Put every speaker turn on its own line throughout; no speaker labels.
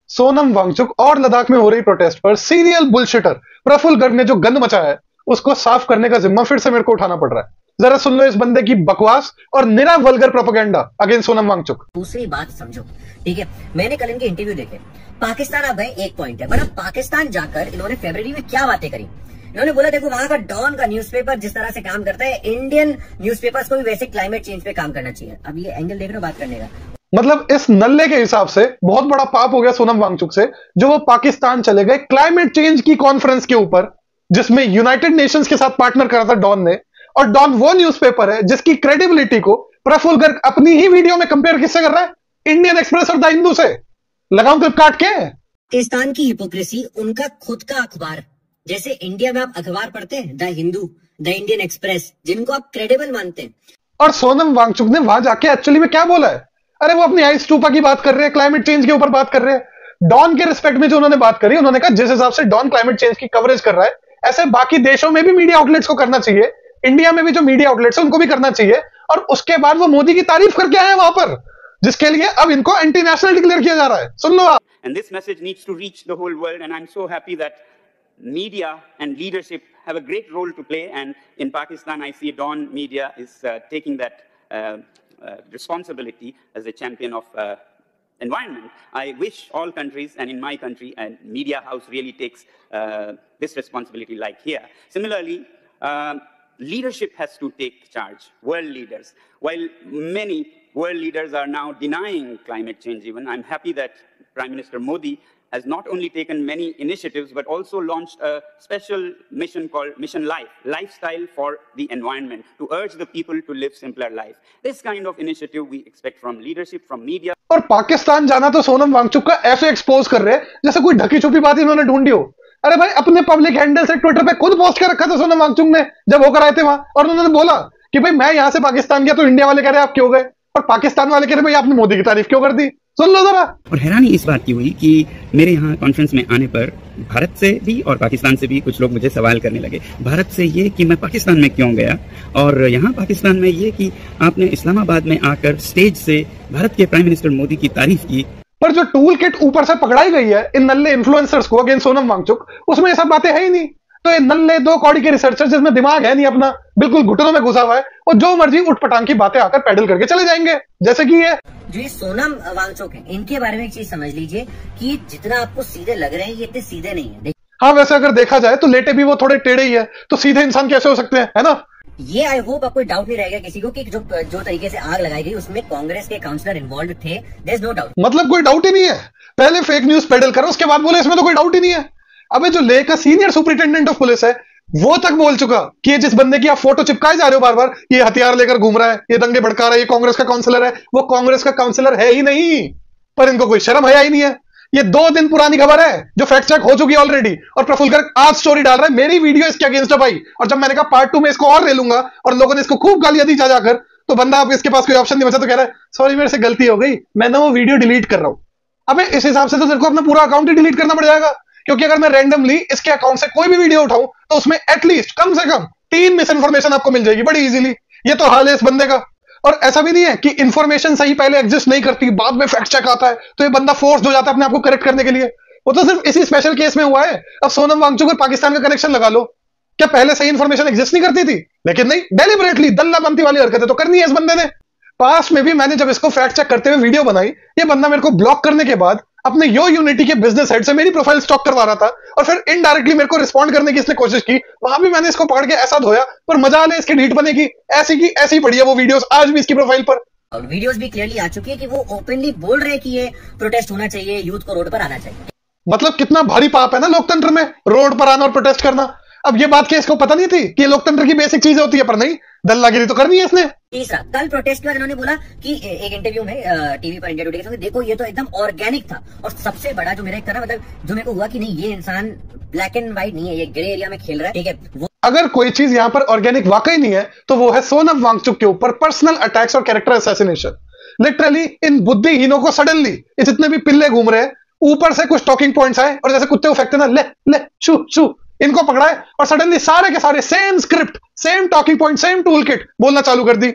सोनम वांगचुक और लद्दाख में हो रही प्रोटेस्ट पर सीरियल बुलशिटर प्रफुल्ल गर्ग ने जो गंद मचाया है उसको साफ करने का जिम्मा फिर से मेरे को उठाना पड़ रहा है। जरा सुन लो इस बंदे की बकवास और निरा vulgar propaganda against Sonam Wangchuk.
दूसरी बात समझो, ठीक है, मैंने कल इनके इंटरव्यू देखे। पाकिस्तान अब है एक पॉइंट है, पर अब पाकिस्तान जाकर इन्होंने फरवरी में क्या बातें करी। इन्होंने बोला देखो वहां का डॉन का न्यूज़पेपर जिस तरह से काम करता है, इंडियन न्यूज़पेपर्स को भी वैसे क्लाइमेट चेंज पे काम करना चाहिए। अब ये एंगल देख रहे हो बात करने का।
मतलब इस नल्ले के हिसाब से बहुत बड़ा पाप हो गया सोनम वांगचुक से जो वो पाकिस्तान चले गए क्लाइमेट चेंज की कॉन्फ्रेंस के ऊपर जिसमें यूनाइटेड नेशंस के साथ पार्टनर करा था डॉन ने। और डॉन वो न्यूज़पेपर है जिसकी क्रेडिबिलिटी को प्रफुल्ल गर्ग अपनी ही वीडियो में कंपेयर किससे कर रहा है? इंडियन एक्सप्रेस और द हिंदू से। लगाऊं क्लिप काट के।
पाकिस्तान की हिपोक्रेसी, उनका खुद का अखबार, जैसे इंडिया में आप अखबार पढ़ते हैं the Hindu, the Indian express, जिनको आप क्रेडिबल मानते हैं।
और सोनम वांगचुक ने वहां जाके एक्चुअली में क्या बोला है? अरे वो अपनी आइस टूपा की बात कर रहे हैं, क्लाइमेट चेंज के ऊपर बात कर रहे हैं। डॉन के रिस्पेक्ट में जो उन्होंने बात करी, उन्होंने कहा जिस हिसाब से डॉन क्लाइमेट चेंज की कवरेज कर रहा है ऐसे बाकी देशों में भी मीडिया आउटलेट्स को करना चाहिए, इंडिया में भी जो मीडिया आउटलेट्स है उनको भी करना चाहिए। और उसके बाद वो मोदी की तारीफ करके आए वहां पर, जिसके लिए अब इनको एंटी नेशनल डिक्लेयर किया जा रहा है। सुन लो आप।
And this message needs to reach the whole world, and I'm so happy that media and leadership have a great role to play. And in Pakistan, I see Dawn Media is taking that responsibility as a champion of environment. I wish all countries, and in my country, and media house really takes this responsibility like here. Similarly, leadership has to take charge, world leaders. While many world leaders are now denying climate change even, I'm happy that Prime Minister Modi has not only taken many initiatives, but also launched a special mission called Mission Life, Lifestyle for the Environment, to urge the people to live simpler life. This kind of initiative we expect from leadership, from media.
और पाकिस्तान जाना तो सोनम वांगचुक का ऐसे expose कर रहे हैं जैसे कोई ढकी छुपी बात इन्होंने ढूंढी हो। अरे भाई अपने पब्लिक हैंडल से ट्विटर पे खुद पोस्ट कर रखा था सोनम वांगचुक ने जब होकर आए थे वहां, और उन्होंने बोला कि भाई मैं यहां से पाकिस्तान गया तो इंडिया वाले कह रहे आप क्यों गए, और पाकिस्तान वाले कह रहे भाई आपने मोदी की तारीफ क्यों कर दी। सुन लो जरा।
और हैरानी इस बात की हुई कि मेरे यहाँ कॉन्फ्रेंस में आने पर भारत से भी और पाकिस्तान से भी कुछ लोग मुझे सवाल करने लगे। भारत से ये कि मैं पाकिस्तान में क्यों गया, और यहाँ पाकिस्तान में ये कि आपने इस्लामाबाद में आकर स्टेज से भारत के प्राइम मिनिस्टर मोदी की तारीफ की।
पर जो टूल किट ऊपर से पकड़ाई गई है इन नल्ले इन्फ्लुएंसर्स को अगेंस्ट सोनम वांगचुक, उसमें ये सब बातें है ही नहीं। तो ये नल्ले दो कौड़ी के रिसर्चर जिसमें दिमाग है नहीं अपना, बिल्कुल घुटनों में घुसा हुआ है, और जो मर्जी उठपटांग की बातें आकर पैडल करके चले जाएंगे। जैसे कि ये
जो सोनम वांगचुक है, इनके बारे में एक चीज समझ लीजिए कि जितना आपको सीधे लग रहे हैं ये इतने सीधे नहीं है।
हाँ वैसे अगर देखा जाए तो लेटे भी वो थोड़े टेढ़े ही है, तो सीधे इंसान कैसे हो सकते हैं, है ना।
ये आई होप आपको डाउट नहीं रहेगा किसी को कि जो तरीके से आग लगाई गई उसमें कांग्रेस के काउंसलर इन्वॉल्व थे। There is no doubt.
मतलब कोई डाउट ही नहीं है। पहले फेक न्यूज पेडल करो, उसके बाद बोले इसमें तो कोई डाउट ही नहीं है। अबे जो लेह का सीनियर सुपरिटेंडेंट ऑफ पुलिस है वो तक बोल चुका कि जिस बंदे की आप फोटो चिपकाए जा रहे हो बार बार, ये हथियार लेकर घूम रहा है, ये दंगे भड़का रहा है, ये कांग्रेस का काउंसलर है। वो कांग्रेस का काउंसलर है ही नहीं, पर इनको कोई शर्म हया ही नहीं है। ये 2 दिन पुरानी खबर है जो फैक्ट चेक हो चुकी है ऑलरेडी, और प्रफुल्ल गर्ग आज स्टोरी डाल रहा है मेरी वीडियो इसके अगेंस्ट है भाई। और जब मैंने कहा पार्ट 2 में इसको और ले लूंगा और लोगों ने इसको खूब गालियां दी जा जाकर, तो बंदा अब इसके पास कोई ऑप्शन नहीं बचा तो कह रहा है सॉरी मेरे से गलती हो गई, मैं ना वो वीडियो डिलीट कर रहा हूं। अबे इस हिसाब से तो तेरे को अपना पूरा अकाउंट ही डिलीट करना पड़ जाएगा, क्योंकि अगर मैं रैंडमली इसके अकाउंट से कोई भी वीडियो उठाऊं तो उसमें एटलीस्ट कम से कम 3 मिस इन्फॉर्मेशन आपको मिल जाएगी बड़ी इजीली। ये तो हाल है इस बंदे का। और ऐसा भी नहीं है कि इन्फॉर्मेशन सही पहले एग्जिस्ट नहीं करती, बाद में फैक्ट चेक आता है तो ये बंदा फोर्स्ड हो जाता है अपने आप को करेक्ट करने के लिए। वो तो सिर्फ इसी स्पेशल केस में हुआ है। अब सोनम वांगचुक और पाकिस्तान का कनेक्शन लगा लो, क्या पहले सही इन्फॉर्मेशन एग्जिस्ट नहीं करती थी? लेकिन नहीं, डेलिबरेटली दल्लाबंदी वाली हरकतें तो करनी है इस बंदे ने। पास में भी मैंने जब इसको फैक्ट चेक करते हुए वीडियो बनाई, ये बंदा मेरे को ब्लॉक करने के बाद अपने यो यूनिटी के बिजनेस हेड से मेरी प्रोफाइल स्टॉक करवा रहा था, और फिर इनडायरेक्टली मेरे को रिस्पॉन्ड करने की इसने कोशिश की। वहां भी मैंने इसको पकड़ के ऐसा धोया, पर मजा ले इसके ढीठ बने की ऐसी की ऐसी पड़ी है वो वीडियोस आज भी इसकी प्रोफाइल पर।
और वीडियोस भी क्लियरली आ चुकी है कि वो ओपनली बोल रहे हैं कि ये प्रोटेस्ट होना चाहिए, यूथ को रोड पर आना चाहिए।
मतलब कितना भारी पाप है ना लोकतंत्र में रोड पर आना और प्रोटेस्ट करना। अब ये बात क्या इसको पता नहीं थी कि लोकतंत्र की बेसिक चीजें होती है, पर नहीं, दल्लागिरी तो करनी है इसने।
तीसरा, कल प्रोटेस्ट के बाद इन्होंने बोला कि एक इंटरव्यू में टीवी पर इंडिया टुडे के, देखो ये तो एकदम ऑर्गेनिक था। और सबसे बड़ा जो मेरा एक था मतलब जो मेरे को हुआ कि नहीं ये इंसान ब्लैक एंड व्हाइट नहीं है, ये ग्रे एरिया में खेल रहा है, ठीक है। वो
अगर कोई चीज यहां पर ऑर्गेनिक वाकई नहीं है तो वो है सोनम वांगचुक के ऊपर पर्सनल अटैक्स और कैरेक्टर असैसिनेशन। लिटरली इन बुद्धिहीनों को सडनली ये जितने भी पिल्ले घूम रहे हैं, ऊपर से कुछ टॉकिंग पॉइंट्स आए और जैसे कुत्ते को फेंकते ना, ले ले शू शू, इनको पकड़ाए और सडनली सारे के सारे same script, same talking point, same tool kit बोलना चालू कर दी।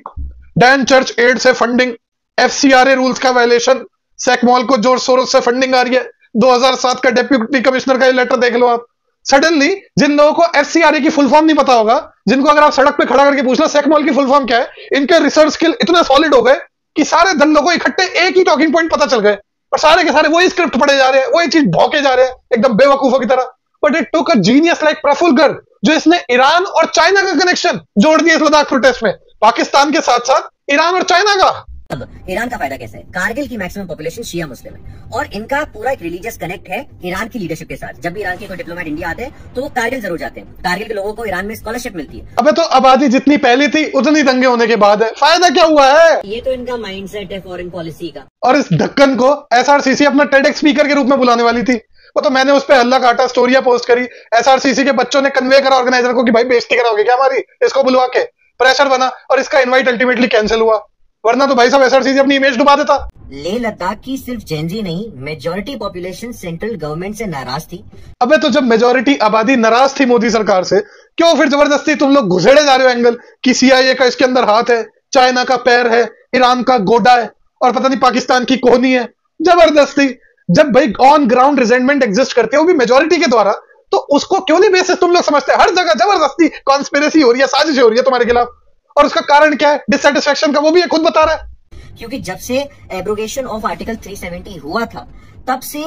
डैन चर्च एड से फंडिंग, FCRA रूल्स का वायलेशन, सेकमॉल को जोर शोर से फंडिंग आ रही है, 2007 का डेप्यूटी कमिश्नर का ये लेटर देख लो आप। सडनली जिन लोगों को एफसीआरए की फुल फॉर्म नहीं पता होगा, जिनको अगर आप सड़क पे खड़ा करके पूछना सेकमॉल की फुल फॉर्म क्या है, इनके रिसर्च स्किल इतने सॉलिड हो गए कि सारे दल लोगों को इकट्ठे एक ही टॉकिंग पॉइंट पता चल गए और सारे के सारे वही स्क्रिप्ट पढ़े जा रहे हैं, वही चीज भौंके जा रहे हैं एकदम बेवकूफों की तरह। But it took a genius like Praful Garg, जो इसने ईरान और चाइना का कनेक्शन जोड़ दिया इस लद्दाख प्रोटेस्ट में, पाकिस्तान के साथ साथ ईरान और चाइना का।
अब ईरान का फायदा कैसे है? कारगिल की मैक्सिमम पॉपुलेशन शिया मुस्लिम है और इनका पूरा एक रिलीजियस कनेक्ट है ईरान की लीडरशिप के साथ। जब भी ईरान के कोई डिप्लोमेट इंडिया आते हैं तो वो कारगिल जरूर जाते हैं। कारगिल के लोगों को ईरान में स्कॉलरशिप मिलती है।
अबे तो आबादी जितनी पहले थी उतनी दंगे होने के बाद है, फायदा क्या हुआ है?
ये तो इनका माइंडसेट है फॉरेन पॉलिसी का।
और इस ढक्कन को एसआरसीसी अपना टेडेक्स स्पीकर के रूप में बुलाने वाली थी, वो तो मैंने उस पर हल्ला काटा, स्टोरिया पोस्ट करी, एसआरसीसी के बच्चों ने कन्वे करा ऑर्गेनाइजर को कि भाई बेइज्जती कराओगे क्या हमारी, इसको बुलवा के प्रेशर बना और इसका इनवाइट अल्टीमेटली कैंसिल हुआ, वरना तो भाई साहब एसआरसीसी अपनी इमेज डुबा देता।
लेह लद्दाख की सिर्फ जेनजी नहीं, मेजॉरिटी पॉपुलेशन सेंट्रल गवर्नमेंट से नाराज थी।
अबे तो जब मेजॉरिटी आबादी नाराज थी मोदी सरकार से, क्यों फिर जबरदस्ती तुम लोग घुसेड़े जा रहे हो एंगल कि सीआईए का इसके अंदर हाथ है, चाइना का पैर है, ईरान का गोडा है और पता नहीं पाकिस्तान की कोहनी है। जबरदस्ती जब भाई ऑन ग्राउंड रिजेंटमेंट एग्जिस्ट करती है वो भी मेजॉरिटी के द्वारा, तो उसको क्यों नहीं बेसिस तुम लोग समझते हैं? हर जगह जबरदस्ती कॉन्स्पिरेसी हो रही है, साजिश हो रही है तुम्हारे खिलाफ, और उसका कारण क्या है? डिससेटिस्फेक्शन का, वो भी ये खुद बता रहा है।
क्योंकि जब से एब्रोगेशन ऑफ आर्टिकल 370 हुआ था तब से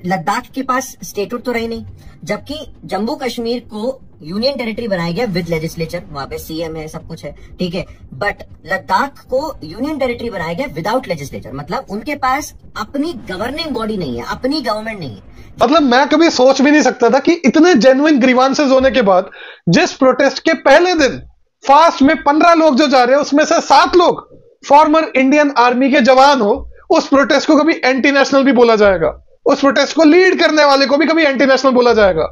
लद्दाख के पास स्टेटहुड तो रही नहीं, जबकि जम्मू कश्मीर को यूनियन टेरिटरी बनाया गया विद लेजिस्लेचर, वहां पे सीएम है, सब कुछ है, ठीक है। बट लद्दाख को यूनियन टेरिटरी बनाया गया विदाउट लेजिस्लेचर, मतलब उनके पास अपनी गवर्निंग बॉडी नहीं है, अपनी गवर्नमेंट नहीं है।
मतलब मैं कभी सोच भी नहीं सकता था कि इतने जेन्युइन ग्रीवांसेस होने के बाद जिस प्रोटेस्ट के पहले दिन फास्ट में 15 लोग जो जा रहे हैं उसमें से 7 लोग फॉर्मर इंडियन आर्मी के जवान हो, उस प्रोटेस्ट को कभी एंटी नेशनल भी बोला जाएगा, उस प्रोटेस्ट को लीड करने वाले को भी कभी एंटी नेशनल बोला जाएगा।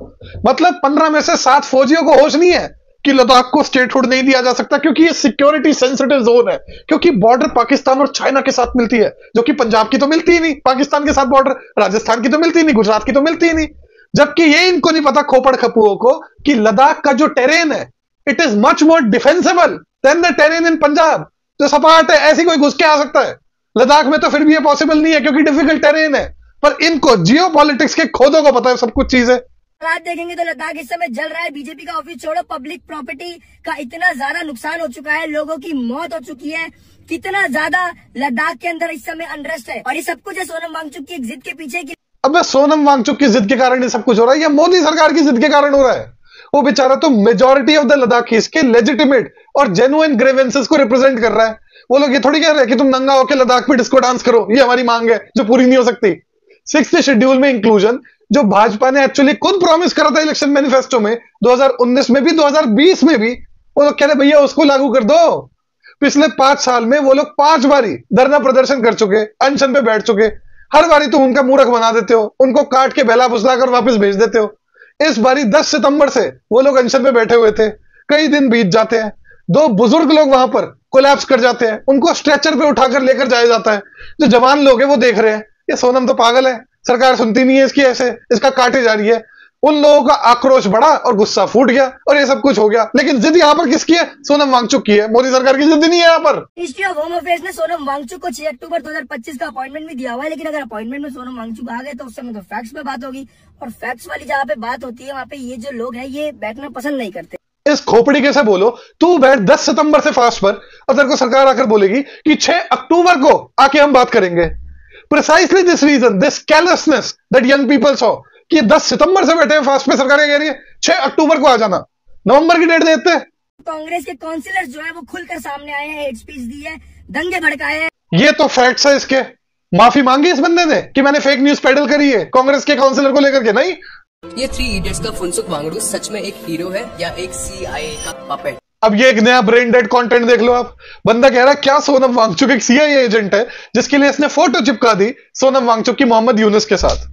मतलब 15 में से 7 फौजियों को होश नहीं है कि लद्दाख को स्टेटहुड नहीं दिया जा सकता क्योंकि ये सिक्योरिटी सेंसिटिव जोन है, क्योंकि बॉर्डर पाकिस्तान और चाइना के साथ मिलती है, जो कि पंजाब की तो मिलती ही नहीं, पाकिस्तान के साथ बॉर्डर राजस्थान की तो मिलती ही नहीं, गुजरात की तो मिलती ही नहीं। जबकि ये इनको नहीं पता खोपड़ खपुओं को कि लद्दाख का जो टेरेन है it is much more defensible than the terrain in Punjab, जो सपाट है, ऐसी कोई घुस के आ सकता है। लद्दाख में तो फिर भी ये पॉसिबल नहीं है क्योंकि डिफिकल्ट टेरेन है, पर इनको जियो पॉलिटिक्स के खोदों को पता है सब कुछ चीजें।
रात देखेंगे तो लद्दाख इस समय जल रहा है। बीजेपी का ऑफिस छोड़ो, पब्लिक प्रॉपर्टी का इतना ज्यादा नुकसान हो चुका है, लोगों की मौत हो चुकी है, कितना ज्यादा लद्दाख के अंदर इस समय अनरेस्ट है। और ये सब कुछ है सोनम वांगचुक की एक जिद के पीछे की।
अब सोनम वांगचुक की जिद के कारण ये सब कुछ हो रहा है या मोदी सरकार की जिद के कारण हो रहा है? वो बेचारा तो मेजॉरिटी ऑफ द लद्दाखीज के लेजिटिमेट और जेन्युइन ग्रीवेंसेस को रिप्रेजेंट कर रहा है। वो लोग ये थोड़ी कह रहे हैं कि तुम नंगा होकर लद्दाख में डिस्को डांस करो, ये हमारी मांग है जो पूरी नहीं हो सकती। 6th शेड्यूल में इंक्लूजन जो भाजपा ने एक्चुअली खुद प्रॉमिस करा था इलेक्शन मैनिफेस्टो में 2019 में भी 2020 में भी, वो लोग कह रहे भैया उसको लागू कर दो। पिछले 5 साल में वो लोग 5 बारी धरना प्रदर्शन कर चुके, अनशन पे बैठ चुके, हर बारी तुम उनका मूर्ख बना देते हो, उनको काट के बेला फुसला कर वापस भेज देते हो। इस बारी 10 सितंबर से वो लोग अनशन पे बैठे हुए थे, कई दिन बीत जाते हैं, 2 बुजुर्ग लोग वहां पर कोलैप्स कर जाते हैं, उनको स्ट्रेचर पे उठाकर लेकर जाया जाता है। जो जवान लोग हैं वो देख रहे हैं ये सोनम तो पागल है, सरकार सुनती नहीं है इसकी, ऐसे इसका काटे जा रही है। उन लोगों का आक्रोश बढ़ा और गुस्सा फूट गया और ये सब कुछ हो गया। लेकिन जिद यहाँ पर किसकी है? सोनम वांगचुक की है, मोदी सरकार की जिद नहीं है यहाँ पर।
मिनिस्ट्री ऑफ होम अफेयर्स ने सोनम वांगचुक को 6 अक्टूबर 2025 का अपॉइंटमेंट भी दिया हुआ है, लेकिन अगर अपॉइंटमेंट में सोनम वांगचुक आ गए तो उस समय तो फैक्ट्स पे बात होगी, और फैक्ट्स वाली जहाँ पे बात होती है वहाँ पे ये जो लोग हैं ये बैठना पसंद नहीं करते।
इस खोपड़ी के से बोलो तू बैठ 10 सितंबर से फास्ट पर, और तेरे को सरकार आकर बोलेगी कि 6 अक्टूबर को आके हम बात करेंगे। Precisely this reason, this carelessness that young people saw कि 10 सितंबर से बैठे हैं फास्ट पे, सरकार कह रही है 6 अक्टूबर को आ जाना, नवंबर की डेट देते हैं।
कांग्रेस के काउंसिलर्स जो है वो खुलकर सामने आए हैं, हेट स्पीच दी है, दंगे भड़काए हैं।
ये तो फैक्ट्स है इसके। माफी मांगी इस बंदे ने कि मैंने फेक न्यूज पेडल करी है कांग्रेस के काउंसिलर को लेकर के? नहीं।
ये 3 इडियट्स का फुनसुक वांगडू सच में एक हीरो है या एक CIA का पपेट?
अब ये एक नया ब्रेन डेड कंटेंट देख लो आप। बंदा कह रहा है क्या सोनम वांगचुक एक CIA एजेंट है, जिसके लिए इसने फोटो चिपका दी सोनम वांगचुक की मोहम्मद यूनुस के साथ।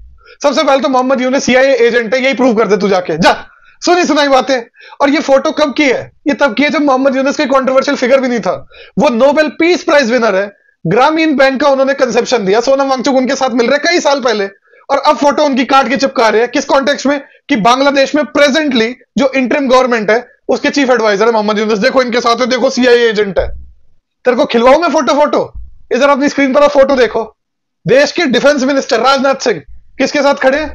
सबसे पहले तो मोहम्मद यूनुस CIA एजेंट है, यही प्रूव कर दे तू जाके, जा सुनी सुनाई बातें। और ये फोटो कब की है? ये तब की है जब मोहम्मद यूनुस कोई कंट्रोवर्शियल फिगर भी नहीं था, वो नोबेल पीस प्राइज विनर है, ग्रामीण बैंक का उन्होंने कंसेप्शन दिया, सोनम वांगचुक उनके साथ मिल रहे कई साल पहले, और अब फोटो उनकी काट के चिपका रहे हैं। किस कॉन्टेक्स्ट में? कि बांग्लादेश में प्रेजेंटली जो इंटरिम गवर्नमेंट है उसके चीफ एडवाइजर है मोहम्मद यूनुस, देखो इनके साथ है, देखो CIA एजेंट है। तेरे को खिलवाऊं मैं फोटो? इधर अपनी स्क्रीन पर फोटो देखो। देश के डिफेंस मिनिस्टर राजनाथ सिंह किसके साथ खड़े हैं?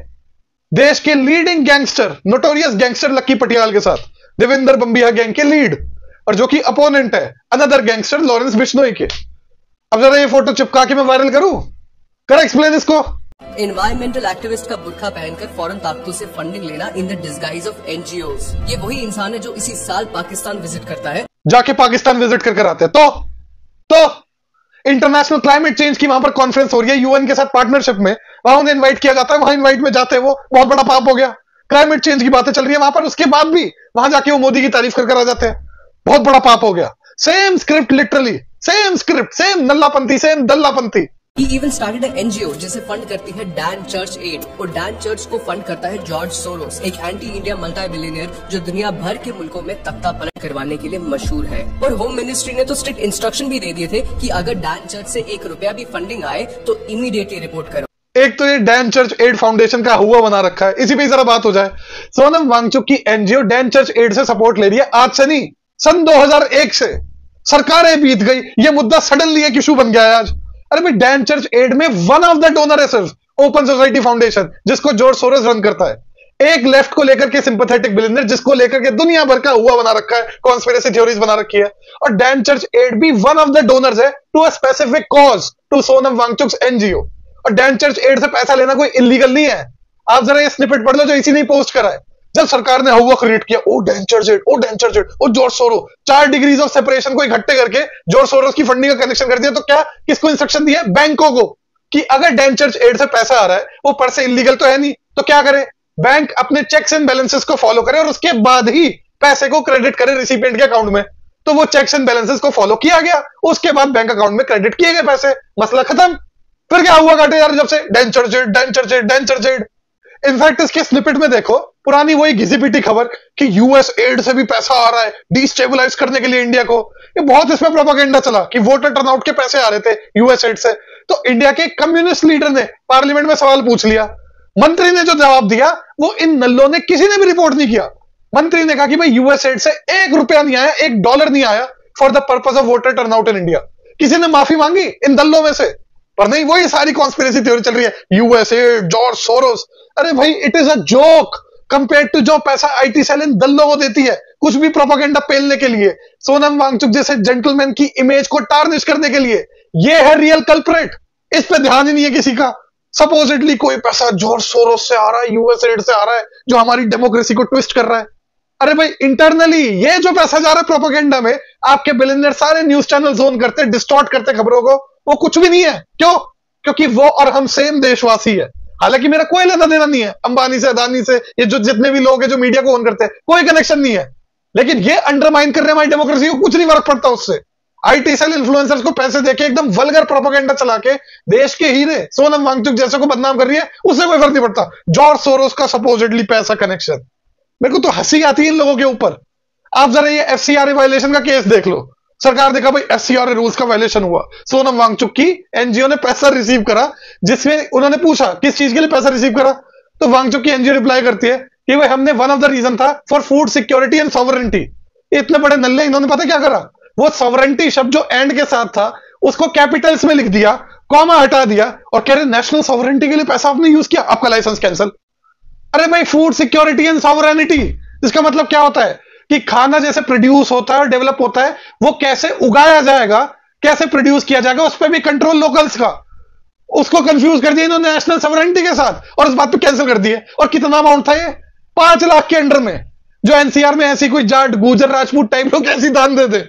देश के लीडिंग गैंगस्टर, नोटोरियस गैंगस्टर लक्की पटियाल के साथ, देवेंद्र बंबिया गैंग के लीड, और जो कि अपोनेंट है अनदर गैंगस्टर लॉरेंस बिश्नोई के। अब जरा ये फोटो चिपका के मैं वायरल करूं, कर एक्सप्लेन इसको।
एनवायरमेंटल एक्टिविस्ट का बुर्का पहनकर फॉरेन ताकतों से फंडिंग लेना in the disguise of NGOs. ये वही इंसान है जो इसी साल पाकिस्तान विजिट करता है,
जाके पाकिस्तान विजिट करके आते हैं। तो इंटरनेशनल क्लाइमेट चेंज की वहां पर कॉन्फ्रेंस हो रही है यूएन के साथ पार्टनरशिप में, वहां उन्हें इन्वाइट किया जाता है, वहां इन्वाइट में जाते हैं, वो बहुत बड़ा पाप हो गया। क्लाइमेट चेंज की बातें चल रही है वहां पर, उसके बाद भी वहां जाके वो मोदी की तारीफ कर आ जाते हैं, बहुत बड़ा पाप हो गया। Same script, literally same script, same नल्लापंथी, सेम दल्लापंथी।
He even started an NGO जिसे फंड करती है डैन चर्च एड, और डैन चर्च को फंड करता है जॉर्ज सोरोस, एक एंटी इंडिया मल्टी बिलियनियर जो दुनिया भर के मुल्कों में तख्ता पलट करवाने के लिए मशहूर है। और होम मिनिस्ट्री ने तो स्ट्रिक्ट इंस्ट्रक्शन भी दे दिए थे कि अगर डैन चर्च से 1 रुपया भी फंडिंग आए तो इमीडिएटली रिपोर्ट करो।
एक तो ये डैन चर्च एड फाउंडेशन का हुआ बना रखा है, इसी पे जरा बात हो जाए। सोनम वांगचुक की एनजीओ डैन चर्च एड से सपोर्ट ले रही है, आज से नहीं, सन 2001 से। सरकारें बीत गई, ये मुद्दा सडनली एक इशू बन गया है आज। अरे भाई, डैन चर्च एड में वन ऑफ द डोनर है सिर्फ ओपन सोसाइटी फाउंडेशन, जिसको जॉर्ज सोरोस रन करता है। एक लेफ्ट को लेकर के सिंपैथेटिक बिलियनर, जिसको लेकर के दुनिया भर का हुआ बना रखा है, कॉन्स्पिरेसी थ्योरीज बना रखी है। और डैन चर्च एड भी वन ऑफ द डोनर्स है to a specific cause, to Sonam Wangchuk NGO. और डैन चर्च एड से पैसा लेना कोई इलीगल नहीं है। आप जरा ये स्निपेट पढ़ लो जो इसी ने पोस्ट करा है। जब सरकार ने हवा क्रिएट किया, ओ डैन चर्च एड, ओ डैन चर्च एड, ओ जॉर्ज सोरो, 4 डिग्रीज ऑफ सेपरेशन को इकट्ठे करके जॉर्ज सोरोस की फंडिंग का कनेक्शन कर दिया। तो क्या किसको इंस्ट्रक्शन दिया? बैंकों को, कि अगर डैन चर्च एड से पैसा आ रहा है, वो पर से इलीगल तो है नहीं, तो क्या करे? बैंक अपने चेक्स एंड बैलेंसेस को फॉलो करे और उसके बाद ही पैसे को क्रेडिट करे रिसिपिएंट के अकाउंट में। तो वो चेक्स एंड बैलेंसेस को फॉलो किया गया, उसके बाद बैंक अकाउंट में क्रेडिट किए गए पैसे, मसला खत्म। फिर क्या हुआ काटे यार, जब से Dan Church Aid, Dan Church Aid, Dan Church Aid. In fact इसके स्निपेट में देखो, पुरानी वही घिसी पिटी खबर कि यूएस एड से भी पैसा आ रहा है डिस्टेबलाइज करने के लिए इंडिया को। ये बहुत इसमें प्रोपेगेंडा चला कि वोटर टर्नआउट के पैसे आ रहे थे यूएस एड से। तो इंडिया के कम्युनिस्ट लीडर ने पार्लियामेंट में सवाल पूछ लिया, मंत्री ने जो जवाब दिया वो इन नल्लों ने किसी ने भी रिपोर्ट नहीं किया। मंत्री ने कहा कि भाई यूएस एड से $1 नहीं आया, $1 नहीं आया for the purpose of voter turnout in India. किसी ने माफी मांगी इन दल्लों में से? पर नहीं, वही सारी कॉन्स्पिरेसी थ्योरी चल रही है, यूएस एड, जॉर्ज सोरोस। अरे भाई, it is a joke compare to जो पैसा आईटी सेल इन दल्लों को देती है कुछ भी प्रोपेगेंडा पेलने के लिए, सोनम वांगचुक जैसे जेंटलमैन की इमेज को टार्निश करने के लिए। ये है रियल कल्प्रेट, इस पे ध्यान ही नहीं है किसी का। सपोजिटली कोई पैसा जॉर्ज सोरोस से आ रहा है, यूएस एड से आ रहा है, जो हमारी डेमोक्रेसी को ट्विस्ट कर रहा है। अरे भाई, इंटरनली ये जो पैसा जा रहा है प्रोपेगेंडा में, आपके बिलियनर सारे न्यूज चैनल जोन करते, डिस्टॉर्ट करते खबरों को, वो कुछ भी नहीं है। क्यों? क्योंकि वो और हम सेम देशवासी है। हालांकि मेरा कोई लेना देना नहीं है अंबानी से, अदानी से, ये जो जितने भी लोग हैं जो मीडिया को ओन करते हैं, कोई कनेक्शन नहीं है। लेकिन ये अंडरमाइन कर रहे हैं हमारी डेमोक्रेसी को, कुछ नहीं फर्क पड़ता उससे। आईटी सेल इन्फ्लुएंसर्स को पैसे देके एकदम वल्गर प्रोपेगेंडा चला के देश के हीरे सोनम वांगचुक जैसे को बदनाम कर रही है, उससे कोई फर्क नहीं पड़ता। जॉर्ज सोरोस का सपोजिटली पैसा कनेक्शन, मेरे को तो हंसी आती है इन लोगों के ऊपर। आप जरा ये एफसीआरए वायलेशन का केस देख लो। सरकार देखा भाई एफसीआरए रूल्स का वायलेशन हुआ, सोनम वांगचुक की एनजीओ ने पैसा रिसीव करा, जिसमें उन्होंने पूछा किस चीज के लिए पैसा रिसीव करा, तो वांगचुक की एनजीओ रिप्लाई करती है कि भाई हमने वन ऑफ द रीजन था for food security and sovereignty. इतने बड़े नल्ले, इन्होंने पता क्या करा, वो सॉवरेंटी शब्द जो एंड के साथ था उसको कैपिटल्स में लिख दिया, कॉमा हटा दिया और कह रहे नेशनल सॉवरेंटी के लिए पैसा आपने यूज किया, आपका लाइसेंस कैंसिल। अरे भाई, फूड सिक्योरिटी एंड सॉवरेनिटी, इसका मतलब क्या होता है कि खाना जैसे प्रोड्यूस होता है और डेवलप होता है, वो कैसे उगाया जाएगा, कैसे प्रोड्यूस किया जाएगा, उस पर भी कंट्रोल लोकल्स का। उसको कंफ्यूज कर दिया इन्होंने नेशनल सॉवरेनिटी के साथ और इस बात पे कैंसिल कर दिए। और कितना अमाउंट था ये? 5 लाख के अंडर में, जो एनसीआर में ऐसी कोई जाट, गुजर, राजपूत टाइप लोग ऐसी दान दे दे।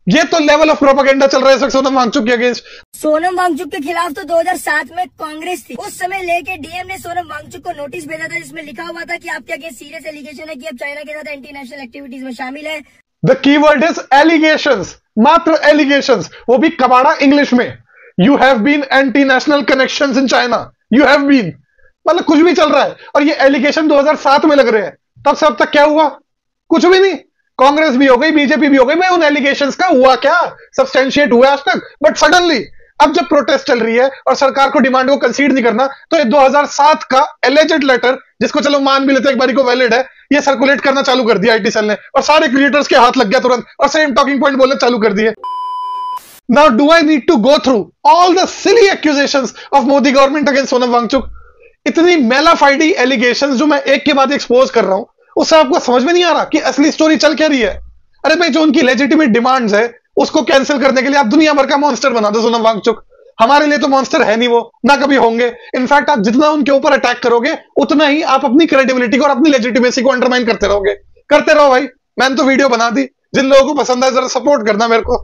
ये तो लेवल ऑफ प्रोपेगेंडा चल रहा है सोनम वांगचुक के अगेंस्ट।
सोनम वांगचुक के खिलाफ तो 2007 में कांग्रेस थी। उस समय लेके डीएम ने सोनम वांगचुक को नोटिस भेजा था, जिसमें लिखा हुआ था कि आपके अगेंस्ट सीरियस एलिगेशन है कि आप चाइना के साथ एंटी नेशनल एक्टिविटीज में शामिल है।
द कीवर्ड इज एलिगेशंस, मात्र एलिगेशंस, वो भी कबाड़ा इंग्लिश में। You have been anti national connections in China, you have been, मतलब कुछ भी चल रहा है। और ये एलिगेशन 2007 में लग रहे हैं, तब से अब तक क्या हुआ? कुछ भी नहीं। कांग्रेस भी हो गई, बीजेपी भी हो गई, मैं उन एलिगेशंस का हुआ क्या, सब्सटेंशिएट हुआ आज तक? बट सडनली अब जब प्रोटेस्ट चल रही है और सरकार को डिमांड को कंसीड नहीं करना, तो ये 2007 का एलिजेड लेटर, जिसको चलो मान भी लेते एक बारी को वैलिड है, ये सर्कुलेट करना चालू कर दिया आईटी सेल ने और सारे क्रिएटर्स के हाथ लग गया तुरंत और सेम टॉकिंग पॉइंट बोलने चालू कर दिए। Now do I need to go through all the silly accusations of Modi government against Sonam Wangchuk? इतनी मेलाफाइडी एलिगेशंस जो मैं एक के बाद एक्सपोज कर रहा हूं, उससे आपको समझ में नहीं आ रहा कि असली स्टोरी चल क्या रही है। अरे भाई, जो उनकी लेजिटिमेट डिमांड्स है उसको कैंसिल करने के लिए आप दुनिया भर का मॉन्स्टर बना दो सोनम वांगचुक। हमारे लिए तो मॉन्स्टर है नहीं, वो ना कभी होंगे। इनफैक्ट आप जितना उनके ऊपर अटैक करोगे उतना ही आप अपनी क्रेडिबिलिटी को और अपनी लेजिटिमेसी को अंडरमाइन करते रहोगे। करते रहो भाई, मैंने तो वीडियो बना दी, जिन लोगों को पसंद है जरा सपोर्ट करना मेरे को।